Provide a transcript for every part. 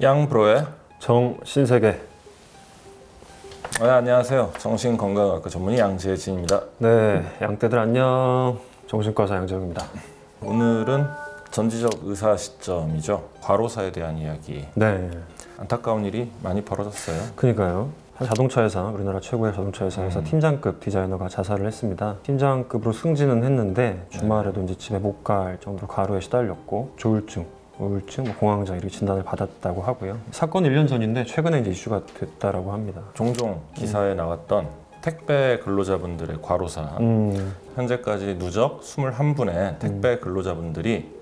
양브로의 정신세계. 네, 안녕하세요. 정신건강학과 전문의 양재진입니다. 네, 양떼들 안녕. 정신과사 양재욱입니다. 오늘은 전지적 의사 시점이죠. 과로사에 대한 이야기. 네, 안타까운 일이 많이 벌어졌어요. 그러니까요. 한 자동차 회사, 우리나라 최고의 자동차 회사에서 팀장급 디자이너가 자살을 했습니다. 팀장급으로 승진은 했는데 주말에도 이제 집에 못 갈 정도로 과로에 시달렸고 조울증, 우울증, 공황장 이렇게 진단을 받았다고 하고요. 사건 1년 전인데 최근에 이제 이슈가 됐다라고 합니다. 종종 기사에 나왔던 택배 근로자분들의 과로사. 현재까지 누적 21분의 택배 근로자분들이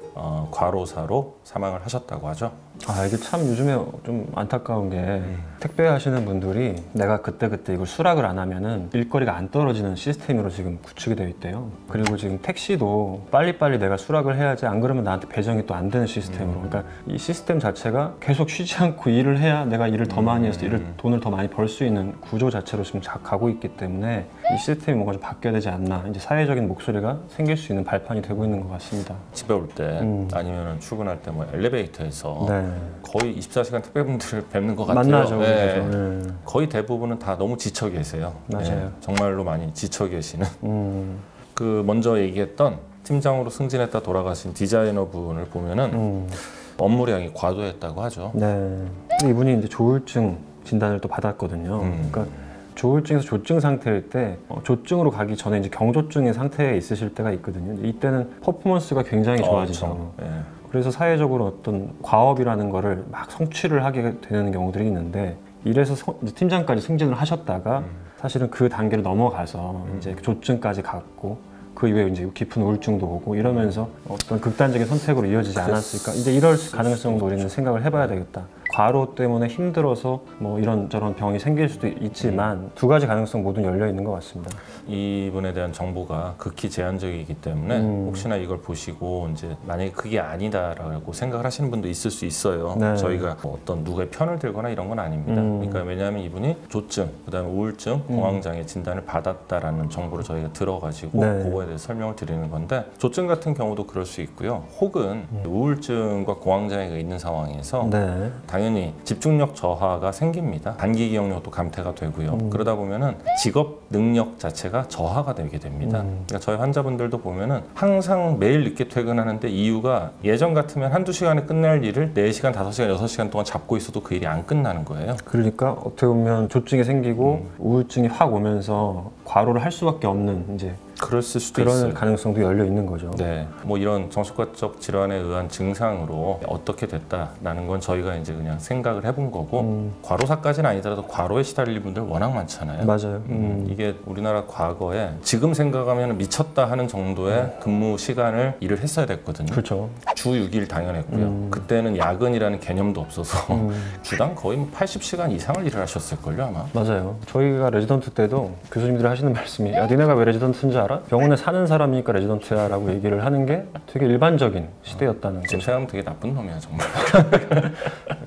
과로사로 사망을 하셨다고 하죠. 아, 이게 참 요즘에 좀 안타까운 게 택배 하시는 분들이 내가 그때그때 이걸 수락을 안 하면은 일거리가 안 떨어지는 시스템으로 지금 구축이 되어 있대요. 그리고 지금 택시도 빨리빨리 내가 수락을 해야지 안 그러면 나한테 배정이 또 안 되는 시스템으로. 그러니까 이 시스템 자체가 계속 쉬지 않고 일을 해야 내가 일을 더 많이 해서 돈을 더 많이 벌 수 있는 구조 자체로 지금 가고 있기 때문에 이 시스템이 뭔가 좀 바뀌어야 되지 않나. 이제 사회적인 목소리가 생길 수 있는 발판이 되고 있는 것 같습니다. 집에 올 때 아니면 출근할 때 뭐 엘리베이터에서 네. 거의 24시간 택배분들을 뵙는 것 같아요. 만나죠. 네. 네. 거의 대부분은 다 너무 지쳐 계세요. 맞아요. 네. 정말로 많이 지쳐 계시는. 그 먼저 얘기했던 팀장으로 승진했다 돌아가신 디자이너 분을 보면은 업무량이 과도했다고 하죠. 네. 근데 이분이 이제 조울증 진단을 또 받았거든요. 그러니까 조울증에서 조증 상태일 때 조증으로 가기 전에 이제 경조증의 상태에 있으실 때가 있거든요. 이때는 퍼포먼스가 굉장히 좋아지죠. 네. 그래서 사회적으로 어떤 과업이라는 거를 막 성취를 하게 되는 경우들이 있는데 이래서 팀장까지 승진을 하셨다가 사실은 그 단계를 넘어가서 이제 조증까지 갔고 그 이후에 이제 깊은 우울증도 오고 이러면서 어떤 극단적인 선택으로 이어지지 않았을까. 이제 이럴 가능성도 우리는 생각을 해봐야 되겠다. 과로 때문에 힘들어서 뭐 이런저런 병이 생길 수도 있지만 두 가지 가능성 모두 열려 있는 것 같습니다. 이분에 대한 정보가 극히 제한적이기 때문에 혹시나 이걸 보시고 이제 만약에 그게 아니다라고 생각을 하시는 분도 있을 수 있어요. 네. 저희가 뭐 어떤 누구의 편을 들거나 이런 건 아닙니다. 그러니까 왜냐하면 이분이 조증, 그다음에 우울증, 공황장애 진단을 받았다라는 정보를 저희가 들어가지고 네. 그거에 대해서 설명을 드리는 건데 조증 같은 경우도 그럴 수 있고요. 혹은 우울증과 공황장애가 있는 상황에서 네. 당연히 집중력 저하가 생깁니다. 단기 기억력도 감퇴가 되고요. 그러다 보면은 직업 능력 자체가 저하가 되게 됩니다. 그러니까 저희 환자분들도 보면은 항상 매일 늦게 퇴근하는데 이유가 예전 같으면 한두 시간에 끝낼 일을 4시간, 5시간, 6시간 동안 잡고 있어도 그 일이 안 끝나는 거예요. 그러니까 어떻게 보면 조증이 생기고 우울증이 확 오면서 과로를 할 수밖에 없는 이제 그럴 수도 그런 있어요. 가능성도 열려 있는 거죠. 네, 뭐 이런 정신과적 질환에 의한 증상으로 어떻게 됐다라는 건 저희가 이제 그냥 생각을 해본 거고 과로사까지는 아니더라도 과로에 시달릴 분들 워낙 많잖아요. 맞아요. 이게 우리나라 과거에 지금 생각하면 미쳤다 하는 정도의 근무 시간을 일을 했어야 됐거든요. 그렇죠. 주 6일 당연했고요. 그때는 야근이라는 개념도 없어서 주당 거의 뭐 80시간 이상을 일을 하셨을걸요 아마. 맞아요. 저희가 레지던트 때도 교수님들이 하시는 말씀이 야 니네가 왜 레지던트인지 알아? 병원에 사는 사람이니까 레지던트야 라고 얘기를 하는 게 되게 일반적인 시대였다는 지금 거죠. 생각하면 되게 나쁜 놈이야 정말.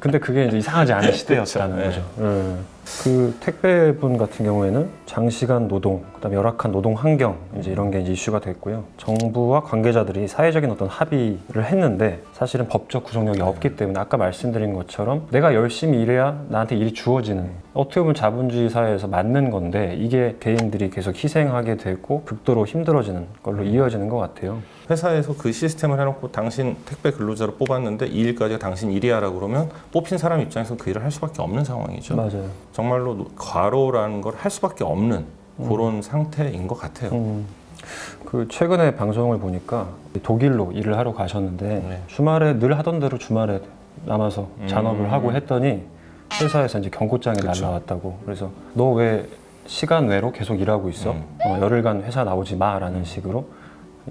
근데 그게 이제 이상하지 않은 시대였다는 그렇죠. 거죠. 그 택배분 같은 경우에는 장시간 노동, 그다음에 열악한 노동 환경 이제 이런 게 이제 이슈가 됐고요. 정부와 관계자들이 사회적인 어떤 합의를 했는데 사실은 법적 구속력이 없기 때문에 아까 말씀드린 것처럼 내가 열심히 일해야 나한테 일이 주어지는 어떻게 보면 자본주의 사회에서 맞는 건데 이게 개인들이 계속 희생하게 되고 극도로 힘들어지는 걸로 이어지는 것 같아요. 회사에서 그 시스템을 해놓고 당신 택배 근로자로 뽑았는데 이 일까지가 당신 일이야라고 그러면 뽑힌 사람 입장에서는 그 일을 할 수밖에 없는 상황이죠. 맞아요. 정말로 과로라는 걸 할 수밖에 없는 그런 상태인 것 같아요. 그 최근에 방송을 보니까 독일로 일을 하러 가셨는데 주말에 늘 하던 대로 주말에 남아서 잔업을 하고 했더니 회사에서 이제 경고장이 날라왔다고. 그래서 너 왜 시간 외로 계속 일하고 있어? 열흘간 회사 나오지 마라는 식으로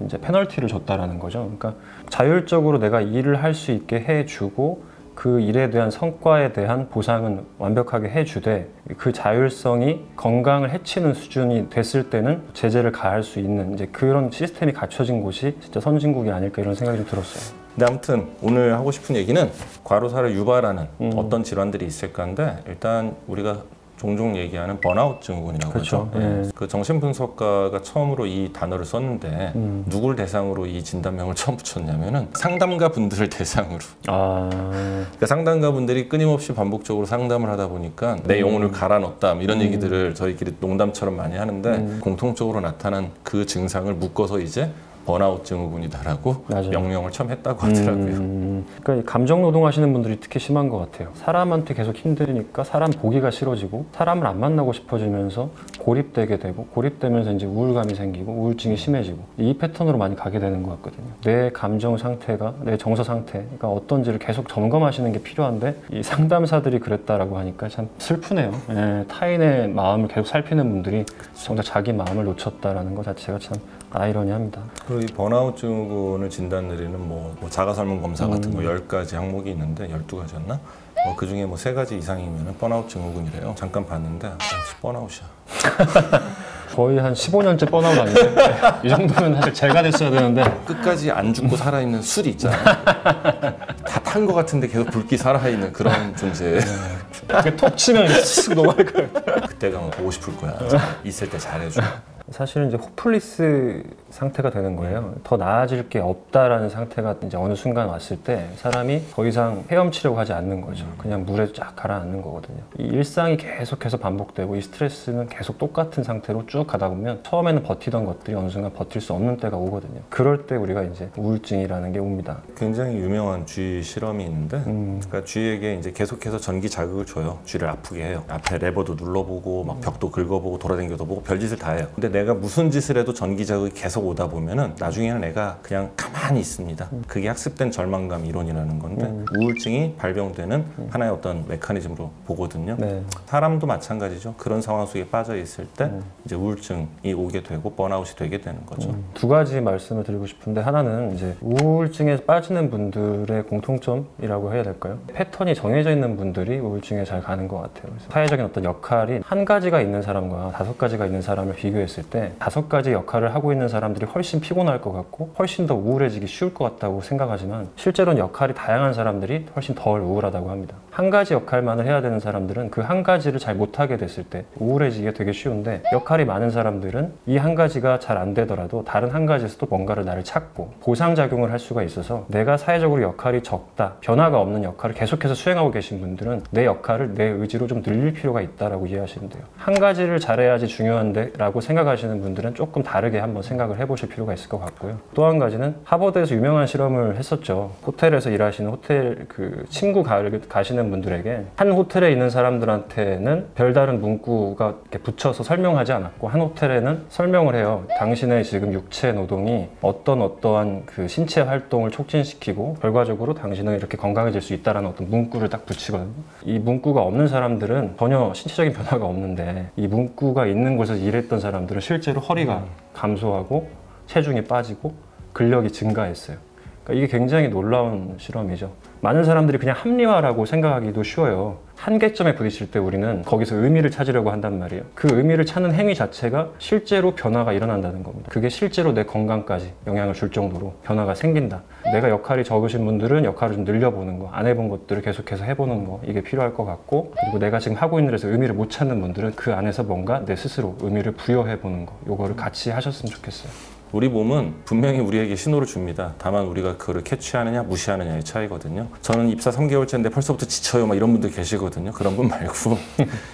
이제 페널티를 줬다라는 거죠. 그러니까 자율적으로 내가 일을 할 수 있게 해주고 그 일에 대한 성과에 대한 보상은 완벽하게 해주되 그 자율성이 건강을 해치는 수준이 됐을 때는 제재를 가할 수 있는 이제 그런 시스템이 갖춰진 곳이 진짜 선진국이 아닐까 이런 생각이 좀 들었어요. 근데 아무튼 오늘 하고 싶은 얘기는 과로사를 유발하는 어떤 질환들이 있을까 한데 일단 우리가 종종 얘기하는 번아웃 증후군이라고 그렇죠. 하죠. 예. 그 정신분석가가 처음으로 이 단어를 썼는데 누굴 대상으로 이 진단명을 처음 붙였냐면은 상담가 분들을 대상으로. 그러니까 상담가 분들이 끊임없이 반복적으로 상담을 하다 보니까 내 영혼을 갈아 넣었다 이런 얘기들을 저희끼리 농담처럼 많이 하는데 공통적으로 나타난 그 증상을 묶어서 이제 번아웃 증후군이다라고 맞아요. 명명을 처음 했다고 하더라고요. 그러니까 이 감정 노동하시는 분들이 특히 심한 것 같아요. 사람한테 계속 힘드니까 사람 보기가 싫어지고 사람을 안 만나고 싶어지면서 고립되게 되고 고립되면서 이제 우울감이 생기고 우울증이 심해지고 이 패턴으로 많이 가게 되는 것 같거든요. 내 감정 상태가 내 정서 상태가 어떤지를 계속 점검하시는 게 필요한데 이 상담사들이 그랬다라고 하니까 참 슬프네요. 예, 타인의 마음을 계속 살피는 분들이 정작 자기 마음을 놓쳤다라는 것 자체가 참 아이러니합니다. 그리고 이 번아웃 증후군을 진단 내리는 뭐 자가 설문 검사 같은 거 10가지 항목이 있는데 12가지였나? 그 중에 뭐 3가지 이상이면 번아웃 증후군이래요. 잠깐 봤는데 번아웃이야. 거의 한 15년째 번아웃 아닌데 이 정도면 사실 제가 됐어야 되는데 끝까지 안 죽고 살아있는 술이 있잖아요. 다 탄 것 같은데 계속 붉게 살아있는 그런 존재. 톡 치면 쓱 넘어갈 거예요. 그때가 뭐 보고 싶을 거야. 있을 때 잘해줘. 사실은 이제 호플리스 상태가 되는 거예요. 더 나아질 게 없다라는 상태가 이제 어느 순간 왔을 때 사람이 더 이상 헤엄치려고 하지 않는 거죠. 그냥 물에 쫙 가라앉는 거거든요. 이 일상이 계속해서 반복되고 이 스트레스는 계속 똑같은 상태로 쭉 가다 보면 처음에는 버티던 것들이 어느 순간 버틸 수 없는 때가 오거든요. 그럴 때 우리가 이제 우울증이라는 게 옵니다. 굉장히 유명한 쥐 실험이 있는데 그러니까 쥐에게 이제 계속해서 전기 자극을 줘요. 쥐를 아프게 해요. 앞에 레버도 눌러보고 막 벽도 긁어보고 돌아다녀도 보고 별짓을 다 해요. 근데 내가 무슨 짓을 해도 전기 자극이 계속 오다 보면은 나중에는 애가 그냥 가만히 있습니다. 그게 학습된 절망감 이론이라는 건데 우울증이 발병되는 하나의 어떤 메커니즘으로 보거든요. 네. 사람도 마찬가지죠. 그런 상황 속에 빠져 있을 때 이제 우울증이 오게 되고 번아웃이 되게 되는 거죠. 2가지 말씀을 드리고 싶은데 하나는 이제 우울증에 빠지는 분들의 공통점이라고 해야 될까요? 패턴이 정해져 있는 분들이 우울증에 잘 가는 것 같아요. 그래서 사회적인 어떤 역할이 1가지가 있는 사람과 5가지가 있는 사람을 비교했을 때 5가지 역할을 하고 있는 사람들이 훨씬 피곤할 것 같고 훨씬 더 우울해지기 쉬울 것 같다고 생각하지만 실제로는 역할이 다양한 사람들이 훨씬 덜 우울하다고 합니다. 1가지 역할만을 해야 되는 사람들은 그 1가지를 잘 못하게 됐을 때 우울해지기가 되게 쉬운데 역할이 많은 사람들은 이 1가지가 잘 안 되더라도 다른 1가지에서도 뭔가를 나를 찾고 보상작용을 할 수가 있어서 내가 사회적으로 역할이 적다, 변화가 없는 역할을 계속해서 수행하고 계신 분들은 내 역할을 내 의지로 좀 늘릴 필요가 있다라고 이해하시면 돼요. 1가지를 잘해야지 중요한데 라고 생각하시는 분들은 조금 다르게 한번 생각을 해보실 필요가 있을 것 같고요. 또 한 가지는 하버드에서 유명한 실험을 했었죠. 호텔에서 일하시는 호텔 침구 가시는 분들에게 한 호텔에 있는 사람들한테는 별다른 문구가 이렇게 붙여서 설명하지 않았고 한 호텔에는 설명을 해요. 당신의 지금 육체 노동이 어떠한 그 신체 활동을 촉진시키고 결과적으로 당신은 이렇게 건강해질 수 있다라는 어떤 문구를 딱 붙이거든요. 이 문구가 없는 사람들은 전혀 신체적인 변화가 없는데 이 문구가 있는 곳에서 일했던 사람들은 실제로 허리가 감소하고 체중이 빠지고 근력이 증가했어요. 그러니까 이게 굉장히 놀라운 실험이죠. 많은 사람들이 그냥 합리화라고 생각하기도 쉬워요. 한계점에 부딪힐 때 우리는 거기서 의미를 찾으려고 한단 말이에요. 그 의미를 찾는 행위 자체가 실제로 변화가 일어난다는 겁니다. 그게 실제로 내 건강까지 영향을 줄 정도로 변화가 생긴다. 내가 역할이 적으신 분들은 역할을 좀 늘려보는 거, 안 해본 것들을 계속해서 해보는 거, 이게 필요할 것 같고, 그리고 내가 지금 하고 있는 데서 의미를 못 찾는 분들은 그 안에서 뭔가 내 스스로 의미를 부여해보는 거, 요거를 같이 하셨으면 좋겠어요. 우리 몸은 분명히 우리에게 신호를 줍니다. 다만 우리가 그거를 캐치하느냐 무시하느냐의 차이거든요. 저는 입사 3개월째인데 벌써부터 지쳐요 막 이런 분들 계시거든요. 그런 분 말고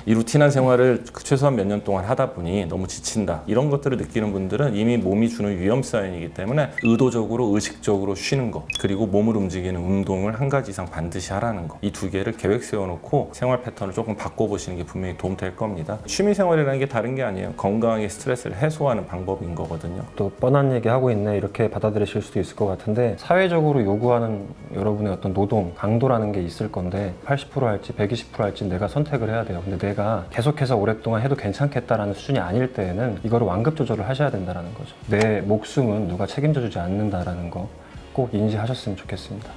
이 루틴한 생활을 최소한 몇 년 동안 하다 보니 너무 지친다 이런 것들을 느끼는 분들은 이미 몸이 주는 위험 사인이기 때문에 의도적으로 의식적으로 쉬는 거 그리고 몸을 움직이는 운동을 1가지 이상 반드시 하라는 거 이 2개를 계획 세워놓고 생활 패턴을 조금 바꿔보시는 게 분명히 도움될 겁니다. 취미생활이라는 게 다른 게 아니에요. 건강하게 스트레스를 해소하는 방법인 거거든요. 또 뻔한 얘기 하고 있네 이렇게 받아들이실 수도 있을 것 같은데 사회적으로 요구하는 여러분의 어떤 노동 강도라는 게 있을 건데 80% 할지 120% 할지 내가 선택을 해야 돼요. 근데 내가 계속해서 오랫동안 해도 괜찮겠다라는 수준이 아닐 때에는 이거를 완급 조절을 하셔야 된다는 거죠. 내 목숨은 누가 책임져 주지 않는다라는 거 꼭 인지하셨으면 좋겠습니다.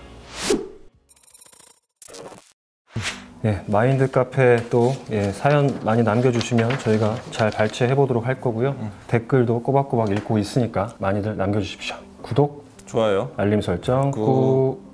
예, 마인드 카페 또 사연 많이 남겨주시면 저희가 잘 발췌해 보도록 할 거고요. 댓글도 꼬박꼬박 읽고 있으니까 많이들 남겨주십시오. 구독, 좋아요. 알림 설정 꾹.